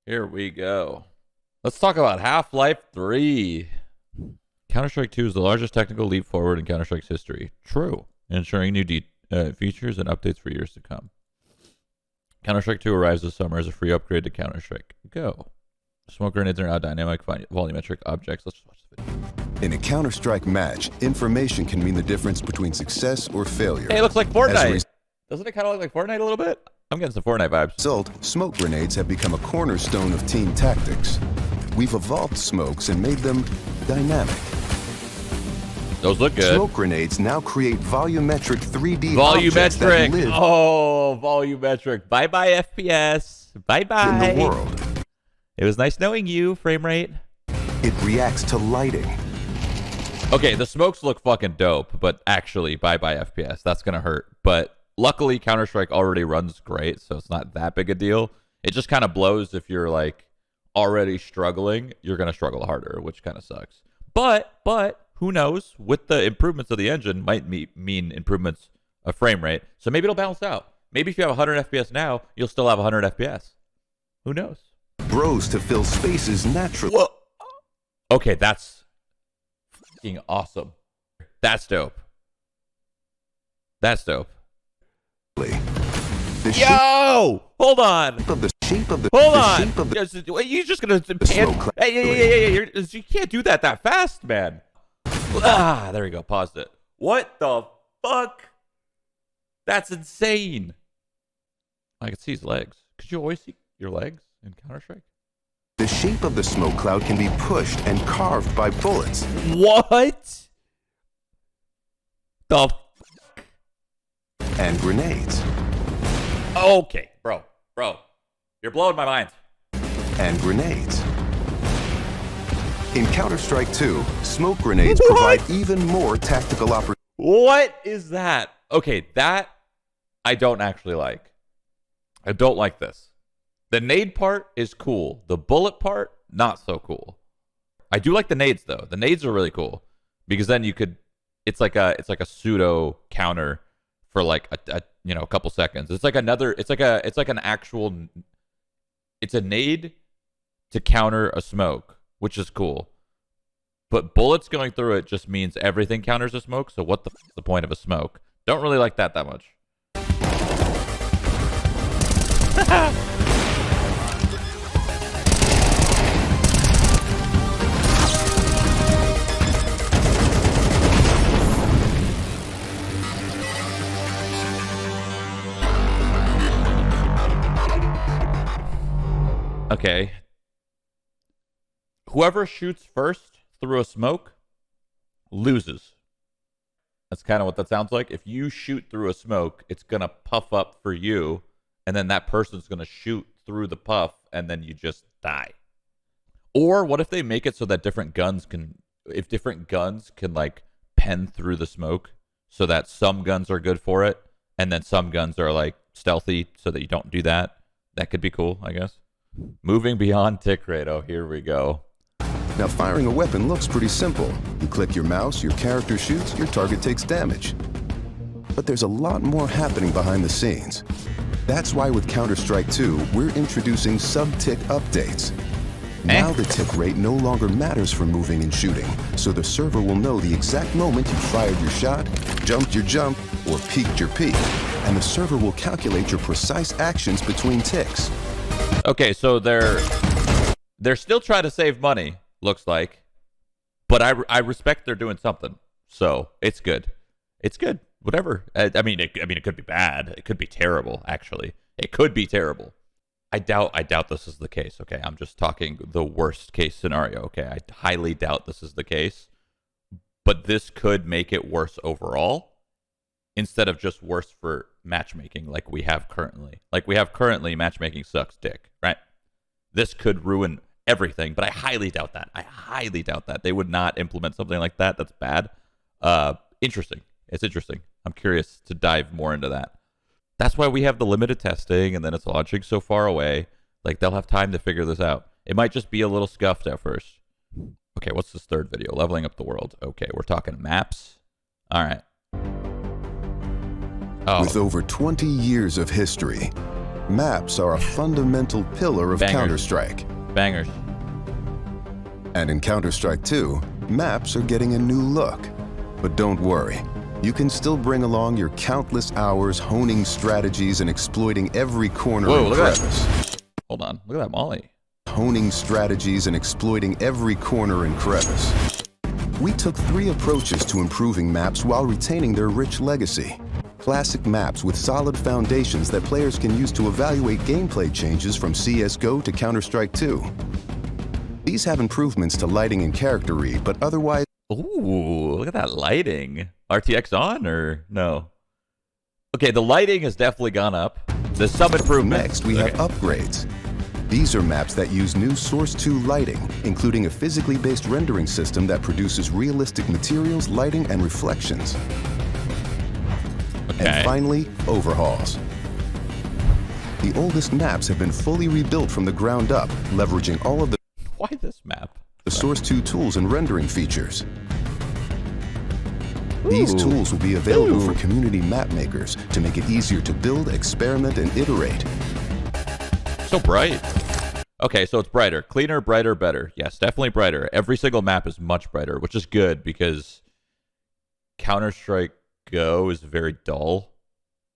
Here we go. Let's talk about Half-Life 3. Counter-Strike 2 is the largest technical leap forward in Counter-Strike's history. True. Ensuring new features and updates for years to come. Counter-Strike 2 arrives this summer as a free upgrade to Counter-Strike Go. Smoke grenades are now dynamic volumetric objects. Let's just watch the video. In a Counter-Strike match, information can mean the difference between success or failure. Hey, it looks like Fortnite. Doesn't it kind of look like Fortnite a little bit? I'm getting some Fortnite vibes. Result, smoke grenades have become a cornerstone of team tactics. We've evolved smokes and made them dynamic. Those look good. Smoke grenades now create volumetric 3D objects that live volumetric. Bye-bye FPS. Bye-bye. in the world. It was nice knowing you, frame rate. It reacts to lighting. Okay, the smokes look fucking dope, but actually, bye-bye FPS. That's going to hurt. But luckily, Counter-Strike already runs great, so it's not that big a deal. It just kind of blows if you're, like, already struggling. You're going to struggle harder, which kind of sucks. But, who knows? With the improvements of the engine, might mean improvements of frame rate. So maybe it'll balance out. Maybe if you have 100 FPS now, you'll still have 100 FPS. Who knows? Grows to fill spaces naturally. Whoa. Okay, that's fucking awesome. That's dope. That's dope. Yo! Hold on. The shape of the Hold the on. shape of the You're just gonna pan. Hey. You can't do that fast, man. Ah, there we go. Paused it. What the fuck? That's insane. I can see his legs. Could you always see your legs in Counter-Strike? The shape of the smoke cloud can be pushed and carved by bullets. What? The fuck? And grenades. Okay, bro. You're blowing my mind. And grenades. In Counter-Strike 2, smoke grenades provide even more tactical opportunities. What is that? Okay, that I don't actually like. I don't like this. The nade part is cool. The bullet part, not so cool. I do like the nades though. The nades are really cool because then you could. It's like a pseudo counter for like a couple seconds. It's like another. It's like an actual. It's a nade to counter a smoke, which is cool. But bullets going through it just means everything counters a smoke. So what the f is the point of a smoke? Don't really like that much. Okay. Whoever shoots first through a smoke loses. That's kind of what that sounds like. If you shoot through a smoke, it's going to puff up for you, and then that person's going to shoot through the puff, and then you just die. Or what if they make it so that different guns can like pen through the smoke so that some guns are good for it, and then some guns are like stealthy so that you don't do that? That could be cool, I guess. Moving beyond tick rate. Oh, here we go. Now, firing a weapon looks pretty simple. You click your mouse, your character shoots, your target takes damage. But there's a lot more happening behind the scenes. That's why with Counter-Strike 2, we're introducing sub-tick updates. Now the tick rate no longer matters for moving and shooting, so the server will know the exact moment you fired your shot, jumped your jump, or peeked your peek, and the server will calculate your precise actions between ticks. Okay, so they're still trying to save money, looks like, but I respect they're doing something, so it's good. It's good. Whatever. I mean, it could be bad. It could be terrible. Actually, it could be terrible. I doubt this is the case. Okay, I'm just talking the worst case scenario. Okay, I highly doubt this is the case, but this could make it worse overall instead of just worse for matchmaking like we have currently. Like we have currently, matchmaking sucks dick, right? This could ruin everything, but I highly doubt that. I highly doubt that. They would not implement something like that. That's bad. Interesting. It's interesting. I'm curious to dive more into that. That's why we have the limited testing, and then it's launching so far away. Like, they'll have time to figure this out. It might just be a little scuffed at first. Okay, what's this third video? Leveling up the world. Okay, we're talking maps. All right. With over 20 years of history, Maps are a fundamental pillar of Bangers. Counter-Strike. Bangers. And in Counter-Strike 2, maps are getting a new look. But don't worry, you can still bring along your countless hours honing strategies and exploiting every corner Whoa, and look at crevice. that. Hold on. Look at that Molly. Honing strategies and exploiting every corner and crevice. We took 3 approaches to improving maps while retaining their rich legacy. Classic maps with solid foundations that players can use to evaluate gameplay changes from CSGO to Counter-Strike 2. These have improvements to lighting and character read, but otherwise... Ooh, look at that lighting. RTX on or no? Okay, the lighting has definitely gone up. There's some improvements. Next, we have upgrades. These are maps that use new Source 2 lighting, including a physically based rendering system that produces realistic materials, lighting, and reflections. Okay. And finally, overhauls. The oldest maps have been fully rebuilt from the ground up, leveraging all of the Why this map? Source 2 tools and rendering features. These Ooh. tools will be available Ooh. for community map makers to make it easier to build, experiment, and iterate. So bright. Okay, so it's brighter. Cleaner, brighter, better. Yes, definitely brighter. Every single map is much brighter, which is good because Counter-Strike Go is very dull.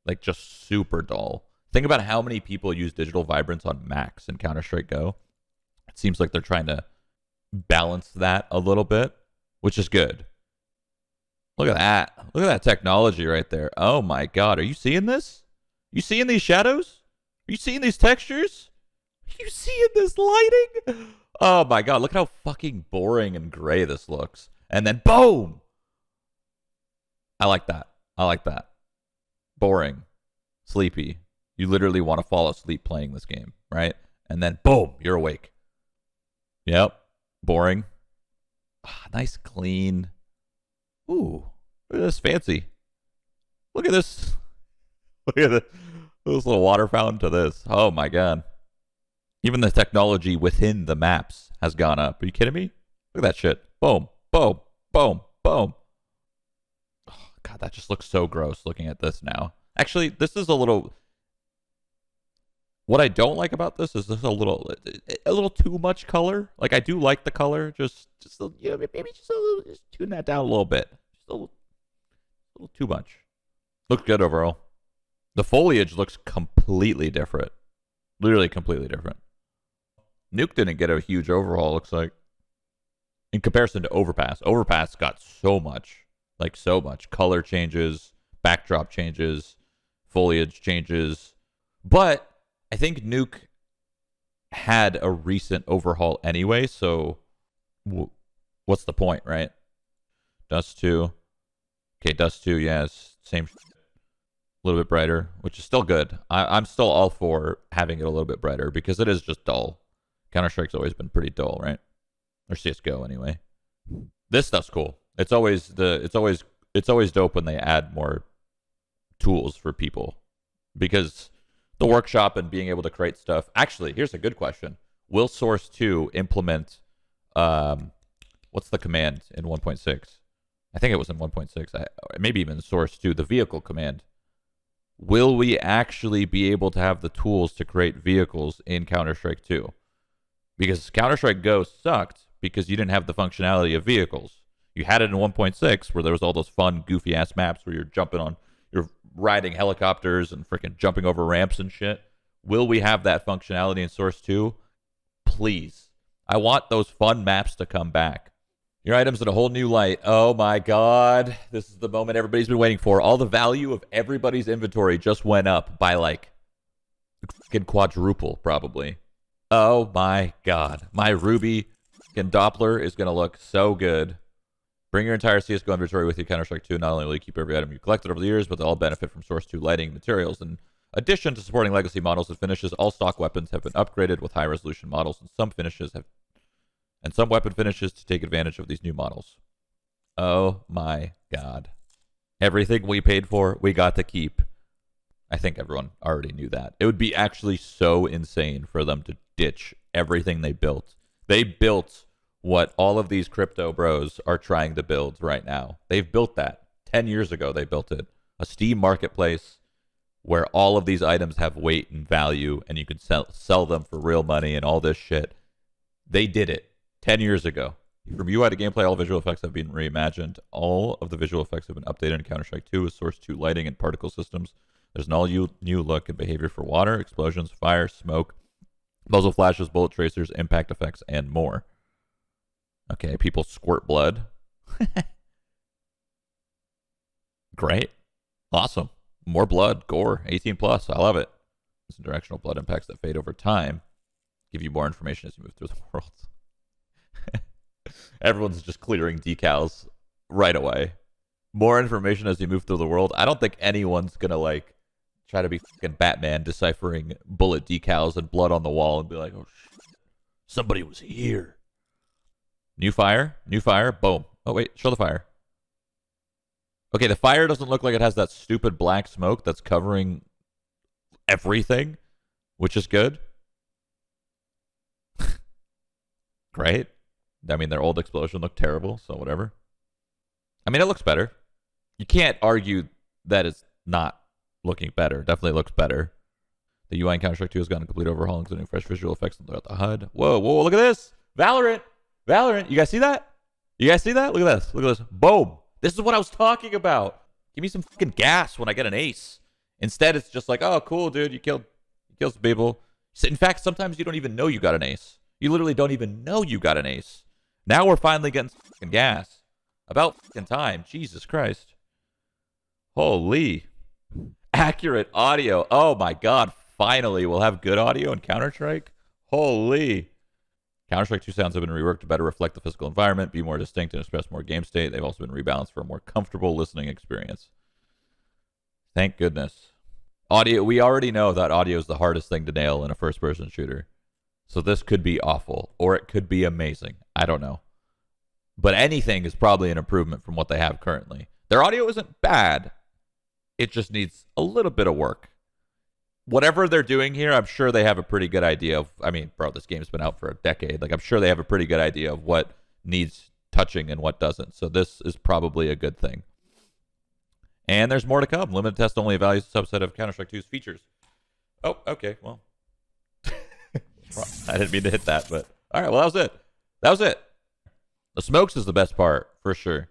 Like, just super dull. Think about how many people use digital vibrance on Max in Counter-Strike Go. It seems like they're trying to balance that a little bit, which is good. Look at that. Look at that technology right there. Oh my god. Are you seeing this? You seeing these shadows? Are you seeing these textures? Are you seeing this lighting? Oh my god. Look at how fucking boring and gray this looks. And then boom. I like that. I like that. Boring. Sleepy. You literally want to fall asleep playing this game, right? And then boom, you're awake. Yep. Boring. Ah, nice clean. Ooh, look at this fancy. Look at this. Look at this little water fountain to this. Oh my god. Even the technology within the maps has gone up. Are you kidding me? Look at that shit. Boom, boom, boom, boom. Oh, god, that just looks so gross looking at this now. Actually, this is a little... What I don't like about this is there's a little too much color. Like, I do like the color, just you know, maybe just tune that down a little bit. Just a little too much. Looks good overall. The foliage looks completely different, literally completely different. Nuke didn't get a huge overhaul. Looks like in comparison to Overpass. Overpass got so much, like so much color changes, backdrop changes, foliage changes, but I think Nuke had a recent overhaul anyway, so what's the point, right? Dust 2. Okay, Dust 2, yes. Same. A little bit brighter, which is still good. I'm still all for having it a little bit brighter because it is just dull. Counter-Strike's always been pretty dull, right? Or CSGO anyway. This stuff's cool. It's always dope when they add more tools for people because the workshop and being able to create stuff. Actually, here's a good question. Will Source 2 implement, what's the command in 1.6? I think it was in 1.6. Maybe even Source 2, the vehicle command. Will we actually be able to have the tools to create vehicles in Counter-Strike 2? Because Counter-Strike Go sucked because you didn't have the functionality of vehicles. You had it in 1.6 where there was all those fun, goofy-ass maps where you're riding helicopters and freaking jumping over ramps and shit. Will we have that functionality in Source 2? Please. I want those fun maps to come back. Your items in a whole new light. Oh my god. This is the moment everybody's been waiting for. All the value of everybody's inventory just went up by like freaking quadruple, probably. Oh my god. My Ruby and Doppler is going to look so good. Bring your entire CSGO inventory with you. Counter-Strike 2. Not only will you keep every item you collected over the years, but they'll all benefit from Source 2 lighting materials. In addition to supporting legacy models and finishes, all stock weapons have been upgraded with high-resolution models, and some weapon finishes to take advantage of these new models. Oh my god. Everything we paid for, we got to keep. I think everyone already knew that. It would be actually so insane for them to ditch everything they built. They built what all of these crypto bros are trying to build right now. They've built that. 10 years ago, they built it. A Steam marketplace where all of these items have weight and value and you can sell them for real money and all this shit. They did it 10 years ago. From UI to gameplay, all visual effects have been reimagined. All of the visual effects have been updated in Counter-Strike 2 with Source 2 lighting and particle systems. There's an all-new look and behavior for water, explosions, fire, smoke, muzzle flashes, bullet tracers, impact effects, and more. Okay, people squirt blood. Great. Awesome. More blood, gore, 18 plus. I love it. Some directional blood impacts that fade over time. Give you more information as you move through the world. Everyone's just clearing decals right away. More information as you move through the world. I don't think anyone's gonna like try to be fucking Batman deciphering bullet decals and blood on the wall and be like, oh shit, somebody was here. New fire, boom. Oh wait, show the fire. Okay, the fire doesn't look like it has that stupid black smoke that's covering everything, which is good. Great. I mean, their old explosion looked terrible, so whatever. I mean, it looks better. You can't argue that it's not looking better. Definitely looks better. The UI in Counter-Strike 2 has gotten a complete overhaul, including fresh visual effects throughout the HUD. Whoa, look at this. Valorant. You guys see that? Look at this. Boom. This is what I was talking about. Give me some fucking gas when I get an ace. Instead, it's just like, oh, cool, dude. You killed some people. In fact, sometimes you don't even know you got an ace. You literally don't even know you got an ace. Now we're finally getting some fucking gas. About fucking time. Jesus Christ. Holy. Accurate audio. Oh my god. Finally, we'll have good audio in Counter-Strike. Holy. Counter-Strike 2 sounds have been reworked to better reflect the physical environment, be more distinct, and express more game state. They've also been rebalanced for a more comfortable listening experience. Thank goodness. Audio. We already know that audio is the hardest thing to nail in a first-person shooter. So this could be awful, or it could be amazing. I don't know. But anything is probably an improvement from what they have currently. Their audio isn't bad. It just needs a little bit of work. Whatever they're doing here, I'm sure they have a pretty good idea of... I mean, bro, this game's been out for a decade. Like, I'm sure they have a pretty good idea of what needs touching and what doesn't. So this is probably a good thing. And there's more to come. Limited test only evaluates a subset of Counter-Strike 2's features. Oh, okay, well... I didn't mean to hit that, but all right. Well, that was it. The smokes is the best part for sure.